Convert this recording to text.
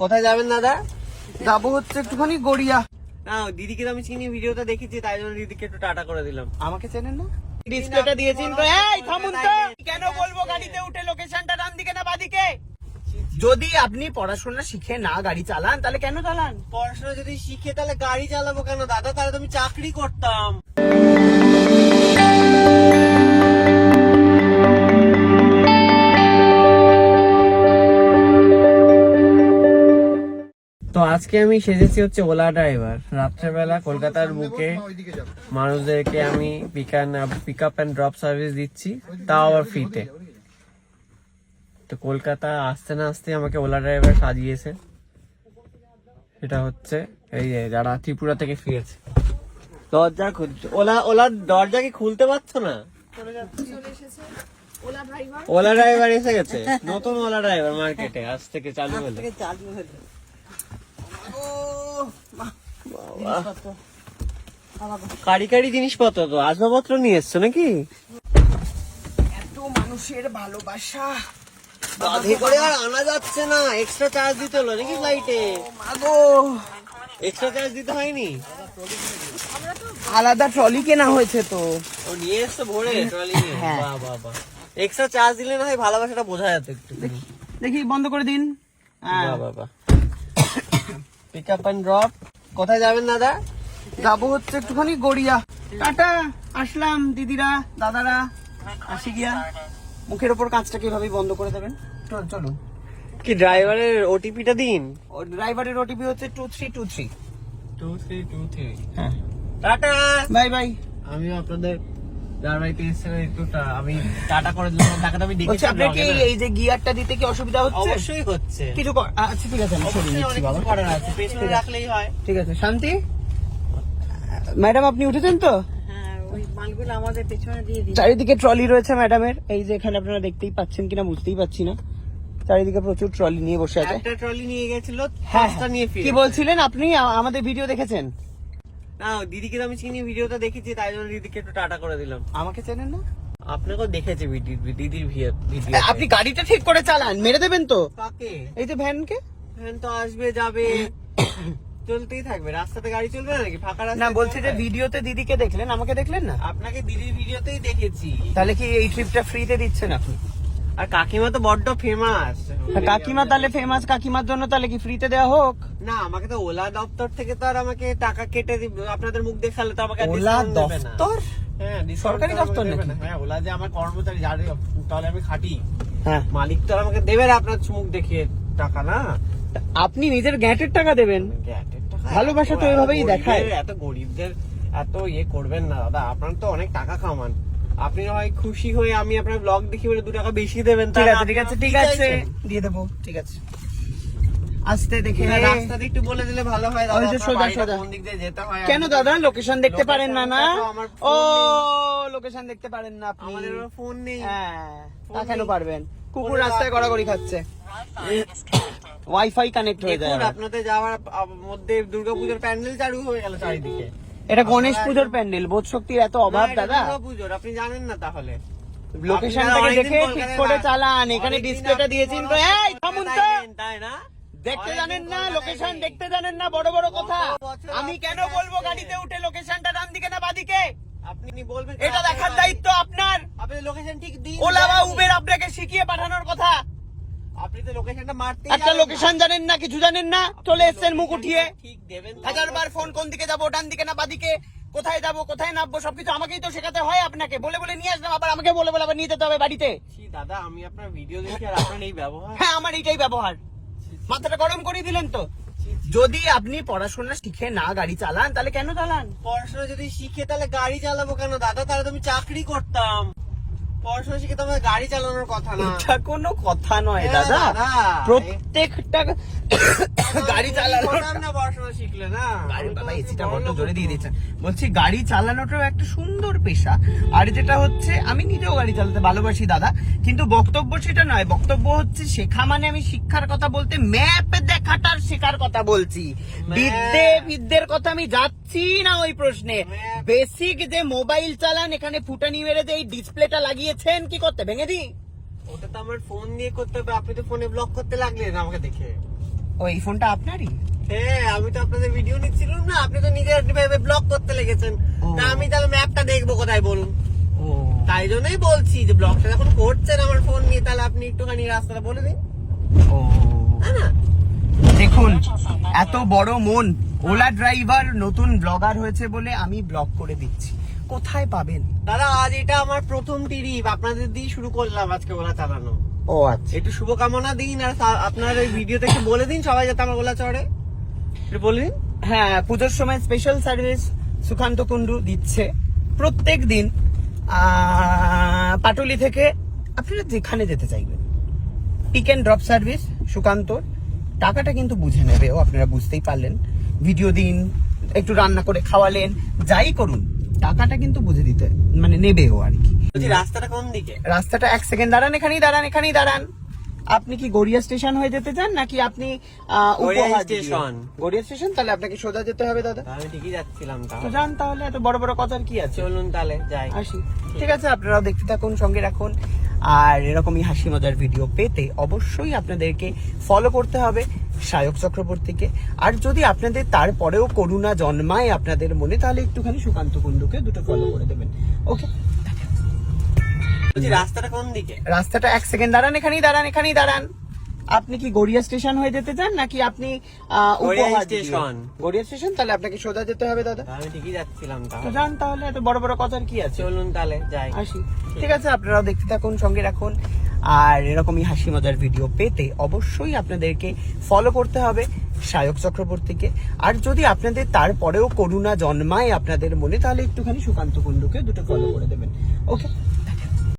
কোথায় যাবেন দাদা? যাবো হচ্ছে একটুখানি গড়িয়া। না দিদিকে তো আমি চিনি, ভিডিওটা দেখেছি, তাই জন্য দিদিকে একটু টাটা করে দিলাম। আমাকে চেনেন না? ডিসপ্লেটা দিয়েছেন তো। এই থামুন তো, কেন বলবো গাড়িতে উঠে লোকেশনটা ডান দিকে না বাদিকে? যদি আপনি পড়াশোনা শিখে না গাড়ি চালান তাহলে কেন চালান? পড়াশোনা যদি শিখে তাহলে গাড়ি চালাবো কেন দাদা? তাহলে তো আমি চাকরি করতাম। তো আজকে আমি সেজেছি হচ্ছে ওলা ড্রাইভার। রাত্রেবেলা কলকাতার বুকে মানুষদেরকে আমি pick up and drop service দিচ্ছি, তাও আবার ফ্রিতে। তো কলকাতা আসতে না আসতে আমাকে ওলা ড্রাইভার সাজিয়েছে। এটা হচ্ছে এই যে যারা ত্রিপুরা থেকে ফিরেছে। দরজা খুলছে, ওলার দরজা কি খুলতে পারছো না? ওলা ড্রাইভার এসে গেছে, নতুন ওলা ড্রাইভার মার্কেটে আজ থেকে চালু হলো। কারি কারি জিনিসপত্র তো, আসবাবপত্র নিয়ে এসছো নাকি? এত মানুষের ভালোবাসা বাধে করে আর আনা যাচ্ছে না, এক্সট্রা চার্জ দিতে হলো নাকি ফ্লাইটে? মাগো, এক্সট্রা চার্জ দিতে হয়নি? আলাদা ট্রলি কেনা হয়েছে তো। ও নিয়ে এসছো ভরে ট্রলি নিয়ে? হ্যাঁ। বাহ বাহ বাহ, এক্সট্রা চার্জ দিলে না হয় ভালোবাসাটা বোঝা যেত একটু। দেখি বন্ধ করে দিন। বাহ বাহ বাহ। Pick up and drop. কোথায় যাবেন দাদা? যাবো হচ্ছে একটুখানি গড়িয়া। টাটা, আসলাম দিদিরা দাদারা, আসি গিয়া। মুখের ওপর কাঁচটা কিভাবে বন্ধ করে দেবেন? চলুন। কি ড্রাইভারের ওটিপিটা দিন। ড্রাইভারের ওটিপি হচ্ছে 2323। 2323। হ্যাঁ, টাটা। Bye bye. আমিও আপনাদের যার বাড়িতে এসেছেন একটু আমি টাটা করে দিলাম। টাকা তো আমি দেখেছি। হচ্ছে আপনার কি এই যে গিয়ারটা দিতে কি অসুবিধা হচ্ছে? অবশ্যই হচ্ছে। কিছু আচ্ছা ঠিক আছে, আমি সরিয়ে নিচ্ছি বাবা। করার আছে, পেছনে রাখলেই হয়। ঠিক আছে। শান্তি ম্যাডাম, আপনি উঠেছেন তো? হ্যাঁ, ওই মালগুলো আমাদের পেছনে দিয়ে দিই। চারিদিকে ট্রলি রয়েছে ম্যাডামের। এই যে এখানে আপনারা দেখতেই পাচ্ছেন কিনা বুঝতেই পাচ্ছি না, চারিদিকে প্রচুর ট্রলি নিয়ে বসে আছে। একটা ট্রলি নিয়ে গেছিল, হ্যাঁ, পাঁচটা নিয়ে ফিরে। কি বলছিলেন আপনি? আমাদের ভিডিও দেখেছেন? না দিদিকে তো আমি চিনি, ভিডিওটা দেখেছি, তাই জন্য দিদিকে একটু টাটা করে দিলাম। আমাকে চেনেন না? আপনাকেও দেখেছি দিদির ভিডিও। আপনি গাড়িটা ঠিক করে চালান, মেরে দেবেন তো। কাকে? এই যে ভ্যানকে। ভ্যান তো আসবে যাবে, চলতেই থাকবে। রাস্তাতে গাড়ি চলবে না নাকি? ফাঁকা রাস্তা না, বলছি যে ভিডিওতে দিদিকে দেখলেন, আমাকে দেখলেন না? আপনাকে দিদির ভিডিওতেই দেখেছি। তাহলে কি এই ট্রিপটা ফ্রিতে দিচ্ছেন আপনি? আর কাকিমা তো বড্ড ফেমাস। কাকিমা তাহলে ফেমাস, কাকিমার জন্য তাহলে কি ফ্রিতে দেওয়া হোক? না, আমাকে তো ওলা দপ্তর থেকে তো আর আমাকে টাকা কেটে আপনাদের মুখ দেখালে তো আমাকে আর ওলা discount দেবে না। দপ্তর? হ্যাঁ, discount সরকারি তো আমাকে দপ্তর দেবে নাকি? না। হ্যাঁ, ওলা যে আমার কর্মচারী, যারে তাহলে আমি খাটি, হ্যাঁ, মালিক তো আর আমাকে দেবে না আপনার মুখ দেখিয়ে টাকা। না, আপনি নিজের গ্যাটের টাকা দেবেন। গ্যাটের টাকা। ভালোবাসা তো এভাবেই দেখায়। এত গরিবদের এত করবেন না দাদা, আপনার তো অনেক টাকা কামান। আপনি না হয় খুশি হয়ে আমি আপনার ব্লগ দেখি বলে 2 টাকা বেশি দেবেন। ঠিক আছে ঠিক আছে ঠিক আছে, দিয়ে দেবো। ঠিক আছে, আস্তে দেখে। রাস্তাতে একটু বলে দিলে ভালো হয় দাদা। ওই যে আপনার সোজা বাড়িটা সোজা। কোন দিক দিয়ে যেতে হয়? কেন দাদা, লোকেশন দেখতে পারেন না? না, দেখো, আমার ও phone লোকেশন দেখতে পারেন না আপনি? আমাদের ফোন নেই। হ্যাঁ, তা phone কেন নেই। পারবেন? কুকুর phone-এ রাস্তায় গড়াগড়ি খাচ্ছে, ওয়াইফাই কানেক্ট হয়ে যায়। দেখুন, আপনাদের যাওয়ার মধ্যে দুর্গাপূজার প্যান্ডেল চালু হয়ে গেল চারিদিকে। এটা গণেশ পুজোর প্যান্ডেল, বোধ শক্তির এত অভাব দাদা। দুর্গাপূজার আপনি জানেন না তাহলে? লোকেশনটাকে দেখে ঠিক করে চালান। এখানে ডিসপ্লেটা দিয়েছেন তো। এই থামুন তো, তাই না? দেখতে জানেন না? লোকেশন দেখতে জানেন না? বড় বড় কথা। আমি কেন বলবো গাড়িতে উঠে লোকেশনটা ডান দিকে না বাদিকে? আপনি বলবেন এটা দেখার দায়িত্ব আপনার। আপনি লোকেশন ঠিক দিন। ওলা বা উবের আপনাকে শিখিয়ে পাঠানোর কথা। আপনি তো লোকেশনটা মারতে একটা লোকেশন জানেন না, কিছু জানেন না, চলে এসছেন মুখ উঠিয়ে। ঠিক দেবেন। 1000 বার ফোন, কোন দিকে যাবো, ডান দিকে না বাদিকে, কোথায় যাবো, কোথায় নামবো, সবকিছু আমাকেই তো শেখাতে হয়। আপনাকে বলে বলে নিয়ে আসলাম, আবার আমাকে বলে বলে আবার নিয়ে যেতে হবে বাড়িতে। ছি দাদা, আমি আপনার ভিডিও দেখি আর আপনার এই ব্যবহার। হ্যাঁ, আমার এইটাই ব্যবহার। মাথাটা গরম করে দিলেন তো। যদি আপনি পড়াশোনা শিখে না গাড়ি চালান তাহলে কেন চালান? পড়াশোনা যদি শিখে তাহলে গাড়ি চালাবো কেন দাদা? তাহলে তো আমি চাকরি করতাম। পড়াশোনা শিখে তো আমাদের গাড়ি চালানোর কথা না। এটা কোনো কথা নয় হ্যাঁ, দাদা। দাদা। প্রত্যেকটা গাড়ি চালানোর করতাম না পড়াশোনা শিখলে না। গাড়ি বাবা এসিটা বড্ড জোরে দিয়ে দিচ্ছেন। বলছি গাড়ি চালানোটাও একটা সুন্দর পেশা। আর যেটা হচ্ছে, আমি নিজেও গাড়ি চালাতে ভালোবাসি দাদা, কিন্তু বক্তব্য সেটা নয়। বক্তব্য হচ্ছে শেখা মানে আমি শিক্ষার কথা বলতে ম্যাপ দেখাটার শেখার কথা বলছি। বিদ্যের কথা আমি যাচ্ছি না ওই প্রশ্নে। বেসিক যে মোবাইল চালান, এখানে ফুটানি মেরে যে এই ডিসপ্লেটা লাগিয়েছেন, কি করতে ভেঙে দিই? ওটা তো আমার ফোন দিয়ে করতে হবে। আপনি তো ফোনে ব্লক করতে লাগলেন আমাকে দেখে। ও এই ফোনটা আপনারই? হ্যাঁ, আমি তো আপনাদের ভিডিও নিচ্ছিলাম না, আপনি তো নিজে ভেবে ব্লগ করতে লেগেছেন। ও। তা আমি তাহলে ম্যাপটা দেখবো কোথায় বলুন। ও তাই জন্যই বলছি যে ব্লগটা যখন করছেন আমার ফোন নিয়ে, তাহলে আপনি একটুখানি রাস্তাটা বলে দিন, ও তাই না? দেখুন এত বড় মন, ওলা ড্রাইভার নতুন ব্লগার হয়েছে বলে আমি ব্লগ করে দিচ্ছি। কোথায় পাবেন? দাদা আজ এটা আমার প্রথম ট্রিপ, আপনাদের দিয়ে শুরু করলাম আজকে ওলা চালানো। ও আচ্ছা, একটু শুভকামনা দিন, আর আপনার ওই ভিডিওতে একটু বলে দিন সবাই যাতে আমার ওলা চড়ে, একটু বলে দিন। হ্যাঁ, পুজোর সময় স্পেশাল সার্ভিস সুকান্ত কুন্ডু দিচ্ছে প্রত্যেক দিন পাটুলি থেকে আপনারা যেখানে যেতে চাইবেন। পিক এন্ড ড্রপ সার্ভিস সুকান্তর। টাকাটা কিন্তু বুঝে নেবে ও, আপনারা বুঝতেই পারলেন। ভিডিও দিন, একটু রান্না করে খাওয়ালেন, যাই করুন টাকাটা কিন্তু বুঝে দিতে মানে নেবে ও আর কি। বলছি রাস্তাটা কোন দিকে? রাস্তাটা 1 সেকেন্ড দাঁড়ান, এখানেই দাঁড়ান। আপনি কি গড়িয়া স্টেশন হয়ে যেতে চান নাকি আপনি গড়িয়া উপহার দিয়ে? স্টেশন। গড়িয়া স্টেশন, তাহলে আপনাকে সোজা যেতে হবে দাদা। আমি ঠিকই যাচ্ছিলাম, তো তাহলে যান তাহলে, এত বড় বড় কথার কি আছে। চলুন তাহলে যাই। আসি, ঠিক আছে, আপনারাও দেখতে থাকুন, সঙ্গে রাখুন। আর এরকমই হাসি মজার ভিডিও পেতে অবশ্যই আপনাদেরকে ফলো করতে হবে সায়ক চক্রবর্তীকে। আর যদি আপনাদের তারপরেও করুণা জন্মায় আপনাদের মনে, তাহলে একটুখানি সুকান্ত কুন্ডুকে দুটো ফলো করে দেবেন। ওকে, বলছি রাস্তাটা কোন দিকে? রাস্তাটা 1 সেকেন্ড দাঁড়ান, এখানেই দাঁড়ান। আপনি কি গড়িয়া স্টেশন হয়ে যেতে চান নাকি আপনি গড়িয়া উপহার দিয়ে? স্টেশন। গড়িয়া স্টেশন, তাহলে আপনাকে সোজা যেতে হবে দাদা। আমি ঠিকই যাচ্ছিলাম, তো তাহলে যান তাহলে, এত বড় বড় কথার কি আছে। চলুন তাহলে যাই। আসি, ঠিক আছে, আপনারাও দেখতে থাকুন, সঙ্গে রাখুন। আর এরকমই হাসি মজার ভিডিও পেতে অবশ্যই আপনাদেরকে ফলো করতে হবে সায়ক চক্রবর্তীকে। আর যদি আপনাদের তারপরেও করুণা জন্মায় আপনাদের মনে, তাহলে একটুখানি সুকান্ত কুন্ডুকে দুটো ফলো করে দেবেন। ওকে।